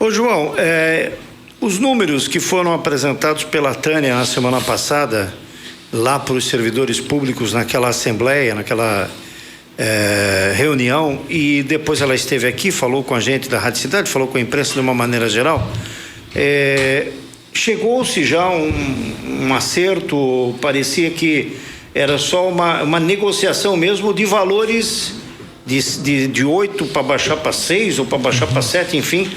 Ô João, os números que foram apresentados pela Tânia na semana passada, lá para os servidores públicos, naquela assembleia, naquela reunião, e depois ela esteve aqui, falou com a gente da Rádio Cidade, falou com a imprensa de uma maneira geral, chegou-se já um acerto, parecia que era só uma negociação mesmo de valores de 8 para baixar para 6 ou para baixar para 7, enfim.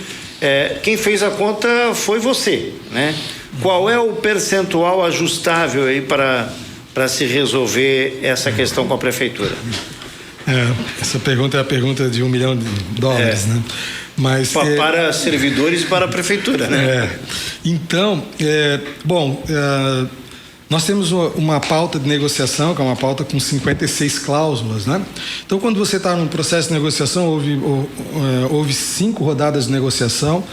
Quem fez a conta foi você, né? Qual é o percentual ajustável aí para se resolver essa questão com a prefeitura? Essa pergunta é a pergunta de $1 milhão, né? Mas, para servidores e para a prefeitura, né? Então, nós temos uma pauta de negociação, que é uma pauta com 56 cláusulas, né? Então, quando você está num processo de negociação, houve 5 rodadas de negociação.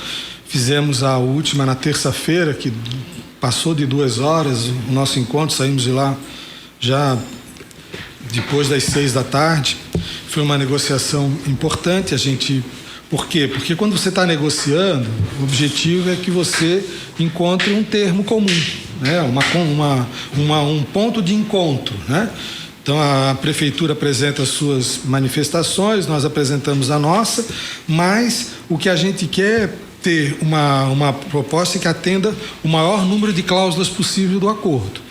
Fizemos a última na terça-feira, que passou de 2 horas o nosso encontro, saímos de lá já depois das 6 da tarde. Foi uma negociação importante. Por quê? Porque quando você está negociando, o objetivo é que você encontre um termo comum, né? Um ponto de encontro, né? Então a prefeitura apresenta as suas manifestações, nós apresentamos a nossa, mas o que a gente quer é ter uma proposta que atenda o maior número de cláusulas possível do acordo.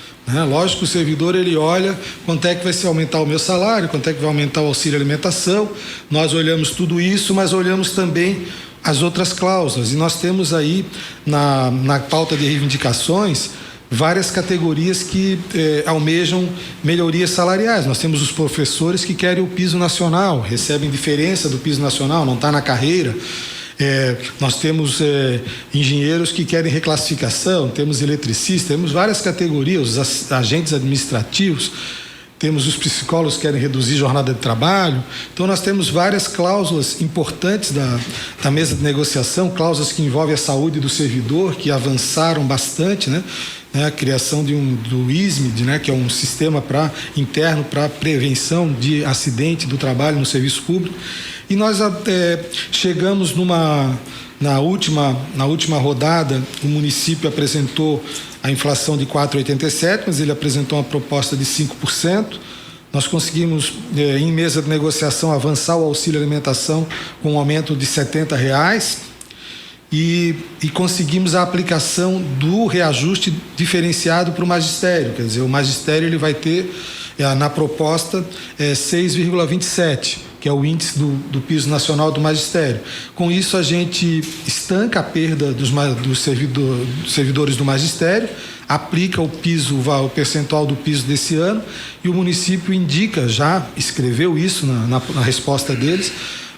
Lógico que o servidor ele olha quanto é que vai se aumentar o meu salário, quanto é que vai aumentar o auxílio alimentação. Nós olhamos tudo isso, mas olhamos também as outras cláusulas, e nós temos aí na pauta de reivindicações várias categorias que almejam melhorias salariais. Nós temos os professores que querem o piso nacional, recebem diferença do piso nacional, não está na carreira. Nós temos engenheiros que querem reclassificação, temos eletricistas, temos várias categorias, os agentes administrativos, temos os psicólogos que querem reduzir jornada de trabalho. Então nós temos várias cláusulas importantes da mesa de negociação, cláusulas que envolvem a saúde do servidor, que avançaram bastante, né? A criação do ISMED, né? Que é um sistema interno para prevenção de acidente do trabalho no serviço público. E nós chegamos na última rodada, o município apresentou a inflação de 4,87, mas ele apresentou uma proposta de 5%. Nós conseguimos, em mesa de negociação, avançar o auxílio alimentação com um aumento de R$70 e conseguimos a aplicação do reajuste diferenciado para o magistério. Quer dizer, o magistério ele vai ter, na proposta, 6,27%. Que é o índice do piso nacional do magistério. Com isso, a gente estanca a perda dos servidores do magistério, aplica o percentual do piso desse ano, e o município já escreveu isso na resposta deles,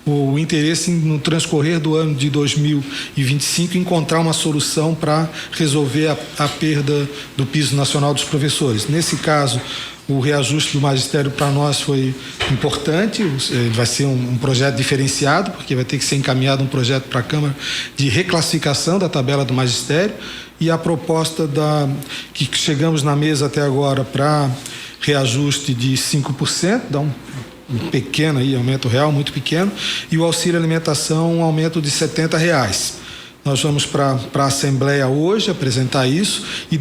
o interesse no transcorrer do ano de 2025 encontrar uma solução para resolver a perda do piso nacional dos professores. Nesse caso, o reajuste do magistério para nós foi importante, vai ser um projeto diferenciado, porque vai ter que ser encaminhado um projeto para a Câmara de reclassificação da tabela do magistério, e a proposta que chegamos na mesa até agora para reajuste de 5%, dá um pequeno aí, aumento real, muito pequeno, e o auxílio alimentação, um aumento de R$70. Nós vamos para a Assembleia hoje apresentar isso, e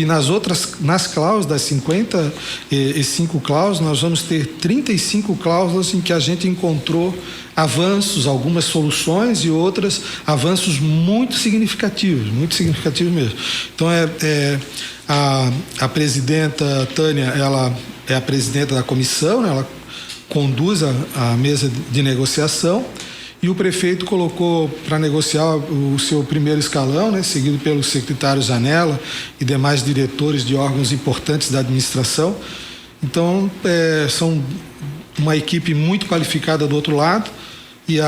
nas cláusulas, das 55 cláusulas, nós vamos ter 35 cláusulas em que a gente encontrou avanços, algumas soluções e outras avanços muito significativos mesmo. Então a presidenta Tânia, ela é a presidenta da comissão, né? Ela conduz a mesa de negociação. E o prefeito colocou para negociar o seu primeiro escalão, né, seguido pelo secretário Zanella e demais diretores de órgãos importantes da administração. Então, são uma equipe muito qualificada do outro lado, e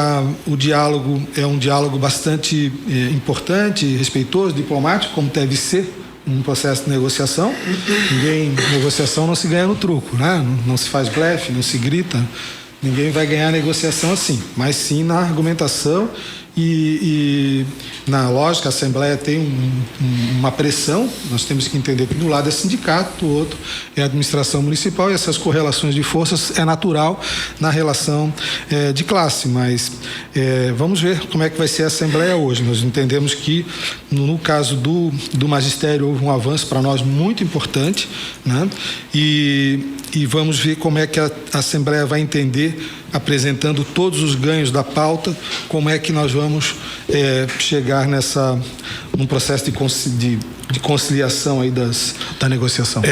o diálogo é um diálogo bastante importante, respeitoso, diplomático, como deve ser um processo de negociação. Negociação não se ganha no truco, né? Não se faz blefe, não se grita. Ninguém vai ganhar a negociação assim, mas sim na argumentação e na lógica a Assembleia tem uma pressão, nós temos que entender que de um lado é sindicato, do outro é a administração municipal, e essas correlações de forças é natural na relação de classe, mas vamos ver como é que vai ser a Assembleia hoje. Nós entendemos que no caso do magistério houve um avanço para nós muito importante, né? E vamos ver como é que a Assembleia vai entender, apresentando todos os ganhos da pauta, como é que nós vamos chegar num processo de conciliação aí da negociação.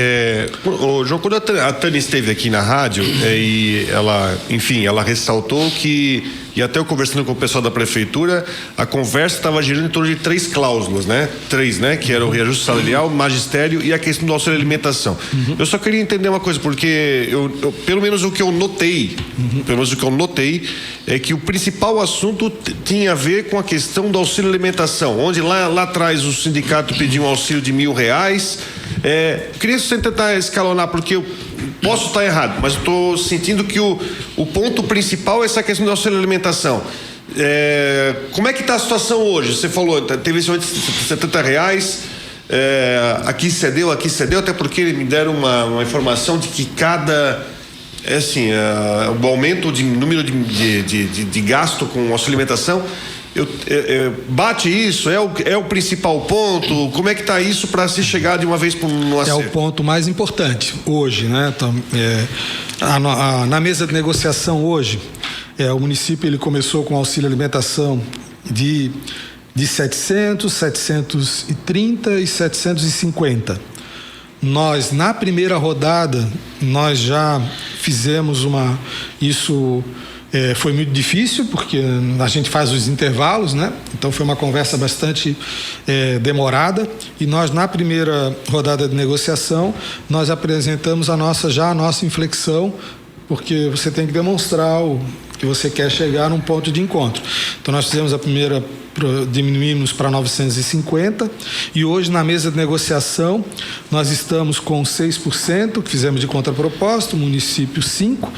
João, quando a Tânia esteve aqui na rádio, e ela ressaltou que, e até eu conversando com o pessoal da prefeitura, a conversa estava girando em torno de 3 cláusulas, né? 3, né? Que era o reajuste salarial, magistério e a questão do auxílio alimentação. Eu só queria entender uma coisa, porque pelo menos o que eu notei, é que o principal assunto tinha a ver com a questão do auxílio alimentação, onde lá atrás o sindicato pediu um auxílio de R$1.000. Queria você tentar escalonar, porque eu posso estar errado, mas estou sentindo que o ponto principal é essa questão do auxílio alimentação. Como é que está a situação hoje? Você falou, teve esse aumento de R$70, aqui cedeu, até porque me deram uma informação de que o aumento de número de gasto com auxílio alimentação, bate isso? É o principal ponto? Como é que está isso para se chegar de uma vez para um acerto? É o ponto mais importante hoje, né? Então, na mesa de negociação hoje, o município ele começou com auxílio alimentação de 700, 730 e 750. Nós, na primeira rodada, nós já fizemos isso foi muito difícil, porque a gente faz os intervalos, né? Então foi uma conversa bastante demorada, e nós, na primeira rodada de negociação, nós apresentamos a nossa inflexão, porque você tem que demonstrar que você quer chegar num ponto de encontro. Então nós fizemos a primeira, diminuímos para 950, e hoje na mesa de negociação nós estamos com 6% que fizemos de contraproposta, o município 5%,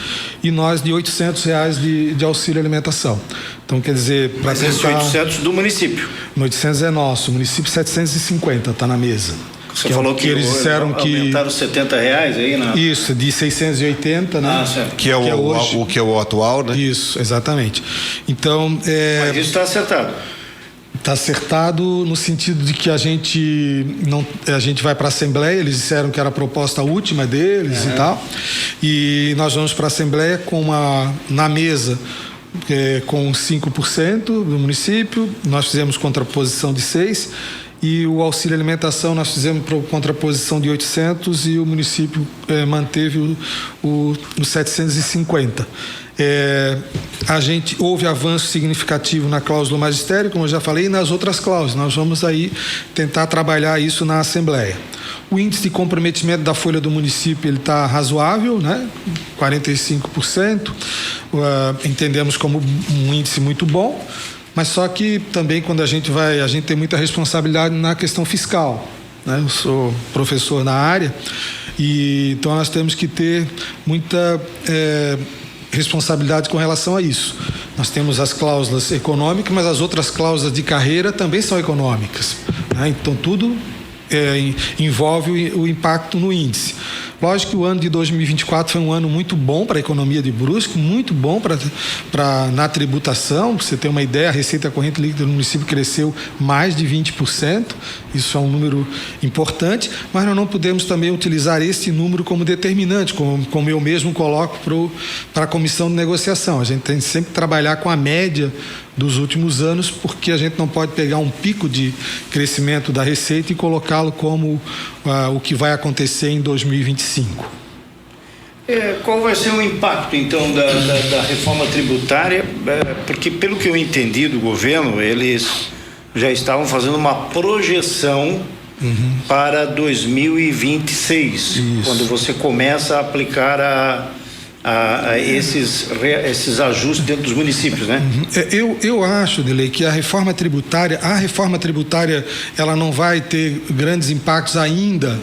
e nós de R$800 de auxílio alimentação. Então quer dizer, para tentar... Esse 800 do município? 800 é nosso, o município 750 está na mesa. Você falou que eles disseram que aumentaram R$70 aí, né? Isso, de 680, né? Certo. Que é o atual, né? Isso, exatamente. Então, mas isso está acertado. Está acertado no sentido de que a gente vai para a Assembleia. Eles disseram que era a proposta última deles e tal, e nós vamos para a Assembleia na mesa com 5% do município. Nós fizemos contraposição de 6%, e o auxílio alimentação nós fizemos contraposição de 800, e o município manteve o 750. Houve avanço significativo na cláusula magistério, como eu já falei, e nas outras cláusulas. Nós vamos aí tentar trabalhar isso na Assembleia. O índice de comprometimento da folha do município ele está razoável, né? 45%. Entendemos como um índice muito bom, mas só que também quando a gente tem muita responsabilidade na questão fiscal, né? Eu sou professor na área, e então nós temos que ter muita responsabilidade com relação a isso. Nós temos as cláusulas econômicas, mas as outras cláusulas de carreira também são econômicas, né? Então tudo envolve o impacto no índice. Lógico que o ano de 2024 foi um ano muito bom para a economia de Brusque, muito bom na tributação. Para você ter uma ideia, a receita corrente líquida do município cresceu mais de 20%. Isso é um número importante, mas nós não podemos também utilizar esse número como determinante, como eu mesmo coloco para a comissão de negociação. A gente tem sempre que trabalhar com a média dos últimos anos, porque a gente não pode pegar um pico de crescimento da receita e colocá-lo como o que vai acontecer em 2025. Qual vai ser o impacto, então, da reforma tributária? Porque, pelo que eu entendi do governo, eles já estavam fazendo uma projeção para 2026, Isso. quando você começa a aplicar esses ajustes dentro dos municípios, né? Eu acho, Delei, que a reforma tributária ela não vai ter grandes impactos ainda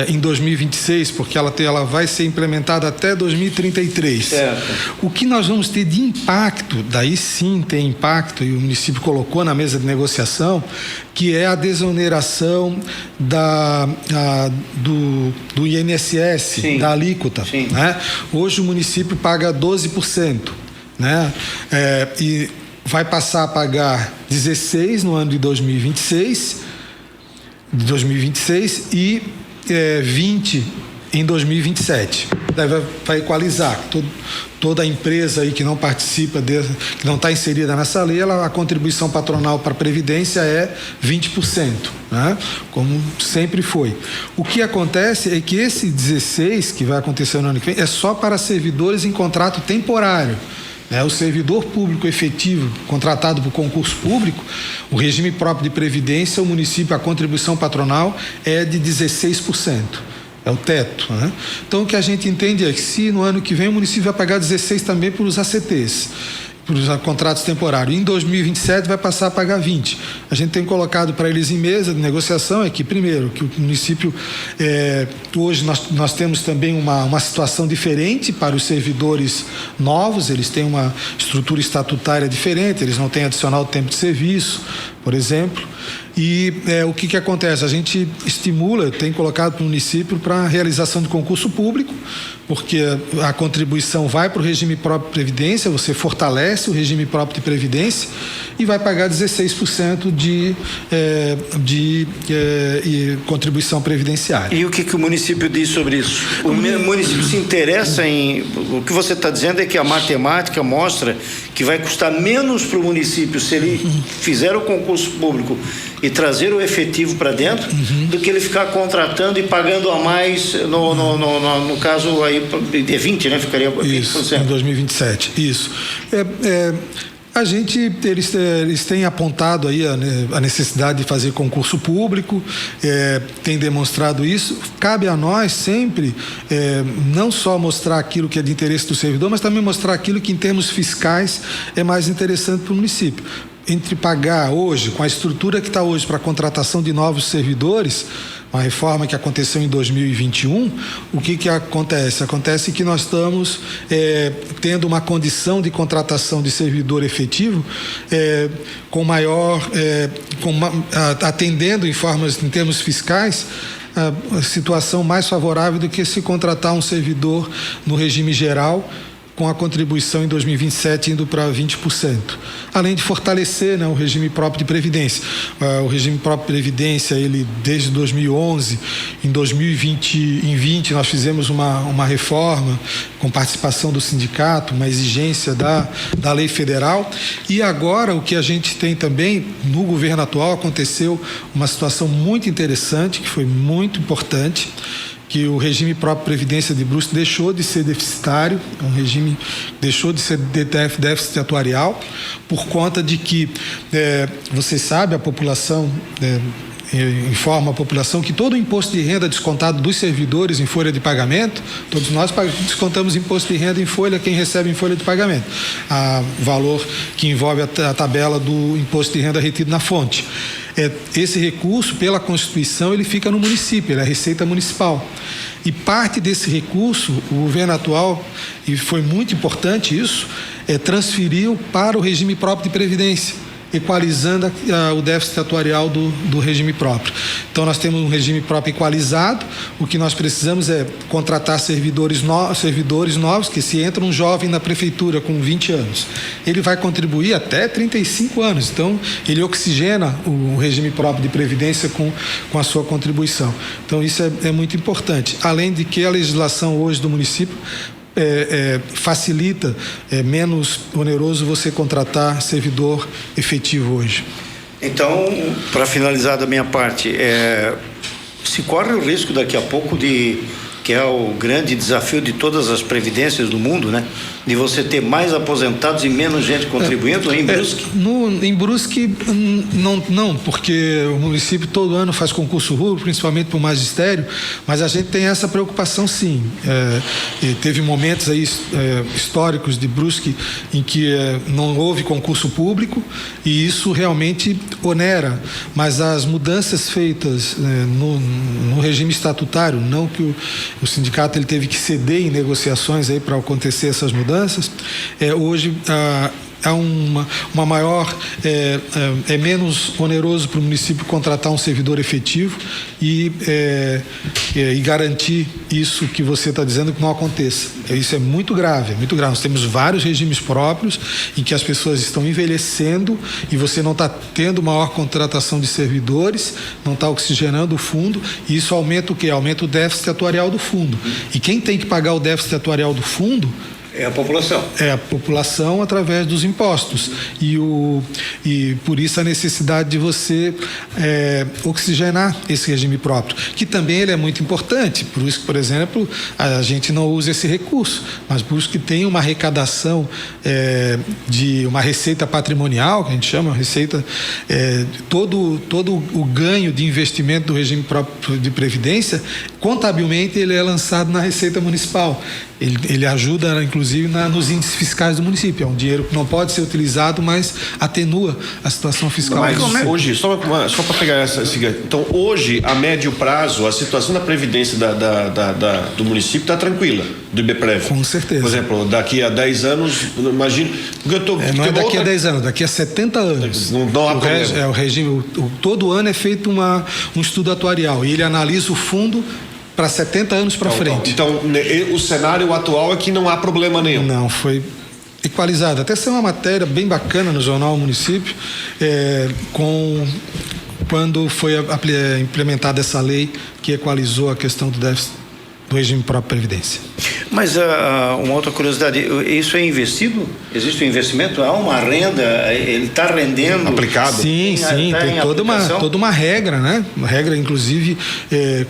em 2026, porque ela vai ser implementada até 2033. Certo. O que nós vamos ter de impacto, daí sim tem impacto, e o município colocou na mesa de negociação, que é a desoneração do INSS, sim, da alíquota. Sim. Né? Hoje o município paga 12%, né? E vai passar a pagar 16% no ano de 2026 e 20% em 2027. Daí vai equalizar. Toda empresa aí que não participa, que não está inserida nessa lei, a contribuição patronal para a Previdência é 20%, né? Como sempre foi. O que acontece é que esse 16% que vai acontecer no ano que vem é só para servidores em contrato temporário. O servidor público efetivo contratado por concurso público, o regime próprio de previdência, o município, a contribuição patronal é de 16%. É o teto, né? Então o que a gente entende é que se no ano que vem o município vai pagar 16% também por os ACTs, por os contratos temporários, em 2027 vai passar a pagar 20%. A gente tem colocado para eles em mesa de negociação é que, primeiro, que o município, hoje nós temos também uma situação diferente para os servidores novos, eles têm uma estrutura estatutária diferente, eles não têm adicional de tempo de serviço, por exemplo. E o que acontece? A gente estimula, tem colocado para o município para a realização de concurso público, porque a contribuição vai para o regime próprio de previdência, você fortalece o regime próprio de previdência e vai pagar 16% de contribuição previdenciária. E o que o município diz sobre isso? O município se interessa em... O que você está dizendo é que a matemática mostra que vai custar menos para o município se ele fizer o concurso público e trazer o efetivo para dentro, do que ele ficar contratando e pagando a mais, no caso aí de 20%, né? Ficaria 20%. Isso, em 2027, isso. Eles têm apontado aí a necessidade de fazer concurso público, têm demonstrado isso. Cabe a nós sempre não só mostrar aquilo que é de interesse do servidor, mas também mostrar aquilo que em termos fiscais é mais interessante para o município. Entre pagar hoje, com a estrutura que está hoje para a contratação de novos servidores, uma reforma que aconteceu em 2021, o que acontece? Acontece que nós estamos tendo uma condição de contratação de servidor efetivo com maior, atendendo em termos fiscais, a situação mais favorável do que se contratar um servidor no regime geral, com a contribuição em 2027 indo para 20%. Além de fortalecer, o regime próprio de previdência. O regime próprio de previdência, ele desde 2011, em 2020 nós fizemos uma reforma com participação do sindicato, uma exigência da lei federal, e agora o que a gente tem também no governo atual, aconteceu uma situação muito interessante, que foi muito importante, que o regime próprio de previdência de Brusque deixou de ser deficitário, deixou de ser déficit atuarial, por conta de que, você sabe, a população informa a população que todo o imposto de renda descontado dos servidores em folha de pagamento, todos nós descontamos imposto de renda em folha, quem recebe em folha de pagamento, valor que envolve a tabela do imposto de renda retido na fonte. Esse recurso, pela Constituição, ele fica no município, ele é a Receita Municipal. E parte desse recurso, o governo atual, e foi muito importante isso, transferiu para o regime próprio de previdência, equalizando o déficit atuarial do regime próprio. Então nós temos um regime próprio equalizado, o que nós precisamos é contratar servidores novos, que se entra um jovem na prefeitura com 20 anos, ele vai contribuir até 35 anos, então ele oxigena o regime próprio de previdência com a sua contribuição. Então isso é muito importante, além de que a legislação hoje do município facilita, menos oneroso você contratar servidor efetivo hoje. Então, para finalizar da minha parte, se corre o risco daqui a pouco que é o grande desafio de todas as previdências do mundo, né? de você ter mais aposentados e menos gente contribuindo em Brusque? Em Brusque, não, porque o município todo ano faz concurso público, principalmente para o magistério, mas a gente tem essa preocupação, sim. Teve momentos aí históricos de Brusque em que não houve concurso público e isso realmente onera, mas as mudanças feitas no regime estatutário, não que o sindicato ele teve que ceder em negociações aí para acontecer essas mudanças, hoje há uma maior, é menos oneroso para o município contratar um servidor efetivo e garantir isso que você está dizendo que não aconteça. Isso é muito grave, é muito grave. Nós temos vários regimes próprios em que as pessoas estão envelhecendo e você não está tendo maior contratação de servidores, não está oxigenando o fundo e isso aumenta o quê? Aumenta o déficit atuarial do fundo. E quem tem que pagar o déficit atuarial do fundo é a população. É a população através dos impostos. E por isso a necessidade de você oxigenar esse regime próprio, que também ele é muito importante. Por isso que, por exemplo, a gente não usa esse recurso, mas por isso que tem uma arrecadação de uma receita patrimonial, que a gente chama receita, todo o ganho de investimento do regime próprio de previdência, contabilmente ele é lançado na Receita Municipal. Ele ajuda, inclusive, nos índices fiscais do município. É um dinheiro que não pode ser utilizado, mas atenua a situação fiscal. Mas hoje, só para pegar essa... Então, hoje, a médio prazo, a situação da Previdência do município está tranquila, do IBPREV. Com certeza. Por exemplo, daqui a 10 anos, imagino... não é daqui a 10 anos, daqui a 70 anos. Não há problema. O regime, todo ano é feito um estudo atuarial e ele analisa o fundo para 70 anos para frente. Então, o cenário atual é que não há problema nenhum. Não, foi equalizado. Até saiu uma matéria bem bacana no Jornal Município, quando foi implementada essa lei que equalizou a questão do déficit do regime próprio de previdência. Mas uma outra curiosidade, isso é investido? Existe um investimento? Há uma renda? Ele está rendendo? Aplicado? Sim, tem toda uma regra, né? Uma regra, inclusive,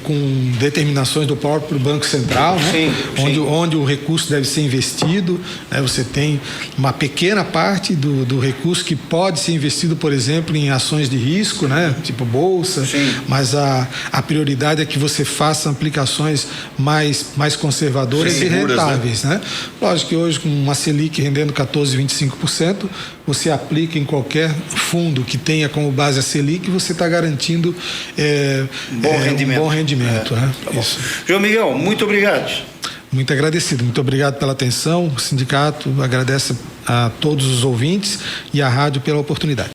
com determinações do próprio Banco Central, né? Sim. Onde o recurso deve ser investido, né? Você tem uma pequena parte do recurso que pode ser investido, por exemplo, em ações de risco, né? Tipo bolsa, sim. Mas a prioridade é que você faça aplicações mais conservadoras, sim, e rentáveis, né? Lógico que hoje, com uma Selic rendendo 14,25%, você aplica em qualquer fundo que tenha como base a Selic, você está garantindo um bom rendimento. Né? Tá. Isso. João Miguel, muito obrigado. Muito agradecido, muito obrigado pela atenção. O sindicato agradece a todos os ouvintes e à rádio pela oportunidade.